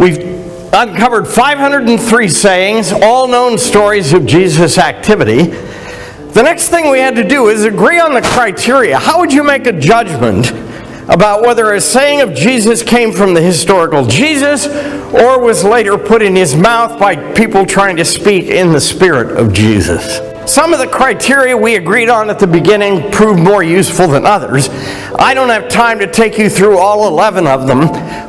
We've uncovered 503 sayings, all known stories of Jesus' activity. The next thing we had to do is agree on the criteria. How would you make a judgment about whether a saying of Jesus came from the historical Jesus or was later put in his mouth by people trying to speak in the spirit of Jesus? Some of the criteria we agreed on at the beginning proved more useful than others. I don't have time to take you through all 11 of them,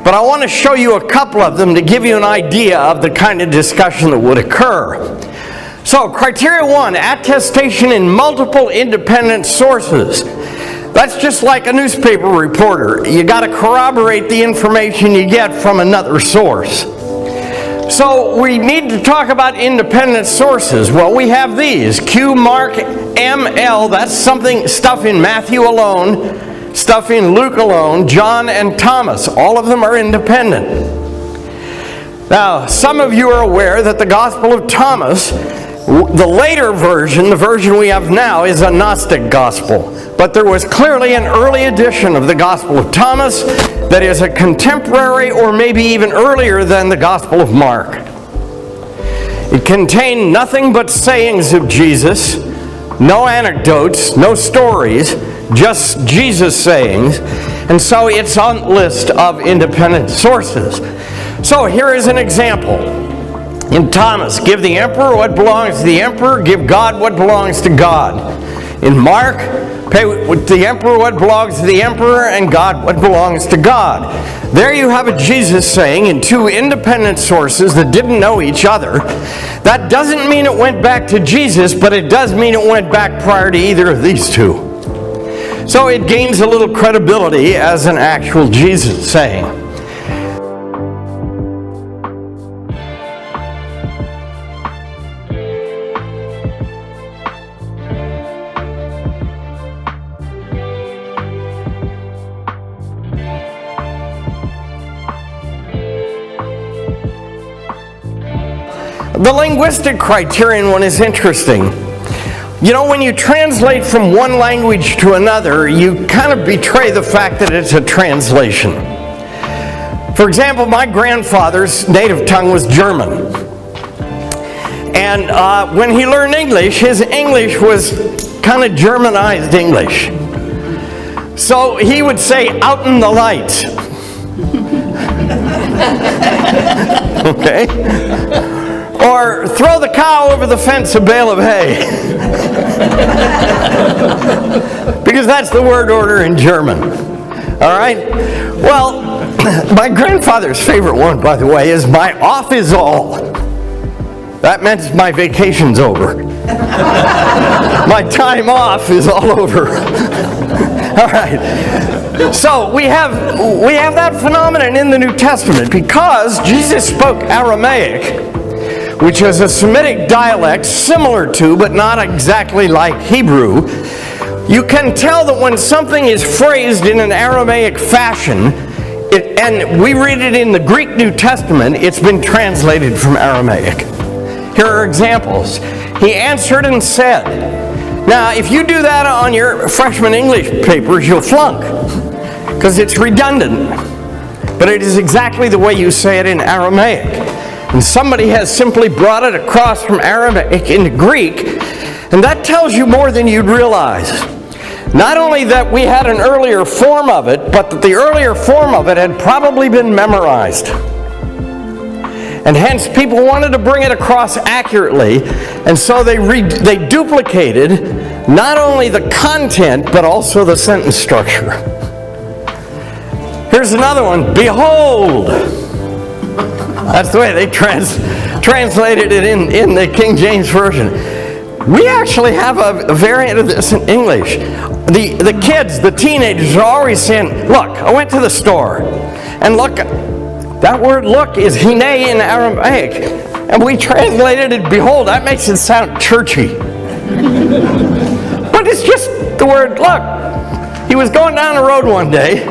but I want to show you a couple of them to give you an idea of the kind of discussion that would occur. So, criteria 1, attestation in multiple independent sources. That's just like a newspaper reporter. You got to corroborate the information you get from another source. So we need to talk about independent sources. Well, we have these: Q, Mark, M, L. That's stuff in Matthew alone, stuff in Luke alone, John and Thomas. All of them are independent. Now, some of you are aware that the Gospel of Thomas, the later version, the version we have now, is a Gnostic gospel. But there was clearly an early edition of the Gospel of Thomas that is a contemporary or maybe even earlier than the Gospel of Mark. It contained nothing but sayings of Jesus, no anecdotes, no stories, just Jesus sayings, and so it's on the list of independent sources. So here is an example. In Thomas, give the emperor what belongs to the emperor, give God what belongs to God. In Mark, pay the emperor what belongs to the emperor and God what belongs to God. There you have a Jesus saying in two independent sources that didn't know each other. That doesn't mean it went back to Jesus, but it does mean it went back prior to either of these two. So it gains a little credibility as an actual Jesus saying. The linguistic criterion one is interesting. You know, when you translate from one language to another, you kind of betray the fact that it's a translation. For example, my grandfather's native tongue was German. And when he learned English, his English was kind of Germanized English. So he would say, "out in the light." Okay? Or throw the cow over the fence, a bale of hay. Because that's the word order in German. All right? Well, my grandfather's favorite one, by the way, is "my off is all." That meant my vacation's over. My time off is all over. All right. So we have that phenomenon in the New Testament because Jesus spoke Aramaic, which is a Semitic dialect similar to, but not exactly like Hebrew. You can tell that when something is phrased in an Aramaic fashion, and we read it in the Greek New Testament, it's been translated from Aramaic. Here are examples. He answered and said. Now, if you do that on your freshman English papers, you'll flunk, because it's redundant. But it is exactly the way you say it in Aramaic. And somebody has simply brought it across from Aramaic into Greek, and that tells you more than you'd realize. Not only that we had an earlier form of it, but that the earlier form of it had probably been memorized. And hence people wanted to bring it across accurately, and so they duplicated not only the content, but also the sentence structure. Here's another one. Behold. That's the way they translated it in the King James Version. We actually have a variant of this in English. The kids, the teenagers are always saying, "Look, I went to the store, and look, that word look is hine in Aramaic, and we translated it behold." That makes it sound churchy. But it's just the word look. He was going down the road one day.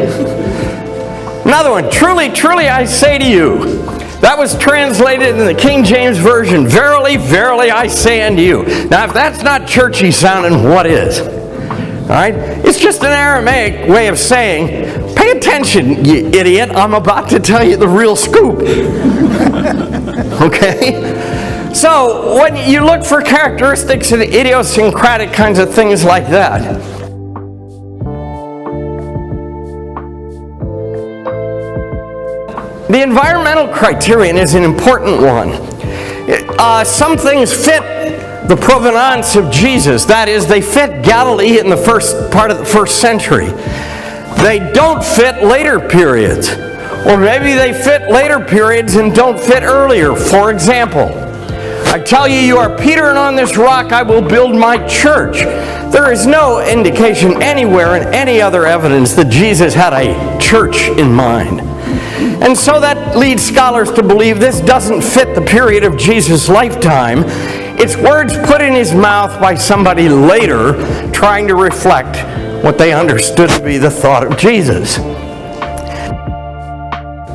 Another one, truly, truly I say to you. That was translated in the King James Version, verily, verily I say unto you. Now if that's not churchy sounding, what is? All right? It's just an Aramaic way of saying, pay pay attention, you idiot. I'm about to tell you the real scoop. Okay? So, when you look for characteristics and idiosyncratic kinds of things like that, the environmental criterion is an important one. Some things fit the provenance of Jesus. That is, they fit Galilee in the first part of the first century. They don't fit later periods. Or maybe they fit later periods and don't fit earlier. For example, I tell you, you are Peter, and on this rock I will build my church. There is no indication anywhere in any other evidence that Jesus had a church in mind. And so that leads scholars to believe this doesn't fit the period of Jesus' lifetime. It's words put in his mouth by somebody later trying to reflect what they understood to be the thought of Jesus.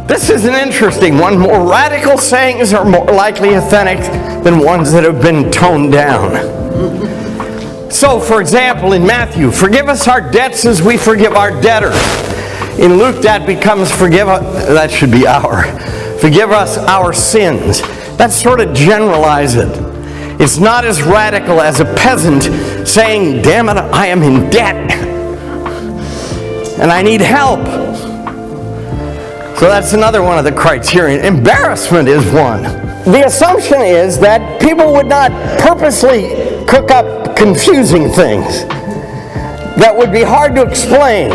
This is an interesting one. More radical sayings are more likely authentic than ones that have been toned down. So, for example, in Matthew, forgive us our debts as we forgive our debtors. In Luke, that becomes forgive us our sins. That sort of generalize it. It's not as radical as a peasant saying, damn it, I am in debt and I need help. So that's another one of the criterion. Embarrassment is one. The assumption is that people would not purposely cook up confusing things that would be hard to explain.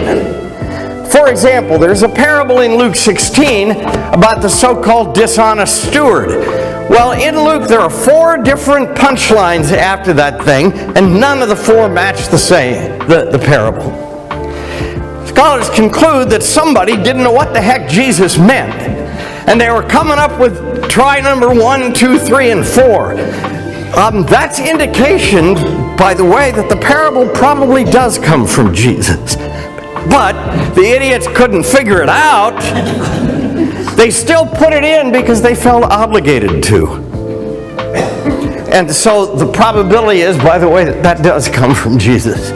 For example, there's a parable in Luke 16 about the so-called dishonest steward. Well, in Luke, there are 4 different punchlines after that thing, and none of the 4 match the parable. Scholars conclude that somebody didn't know what the heck Jesus meant, and they were coming up with try number 1, 2, 3, and 4. That's indication, by the way, that the parable probably does come from Jesus. But the idiots couldn't figure it out. They still put it in because they felt obligated to. And so the probability is, by the way, that does come from Jesus.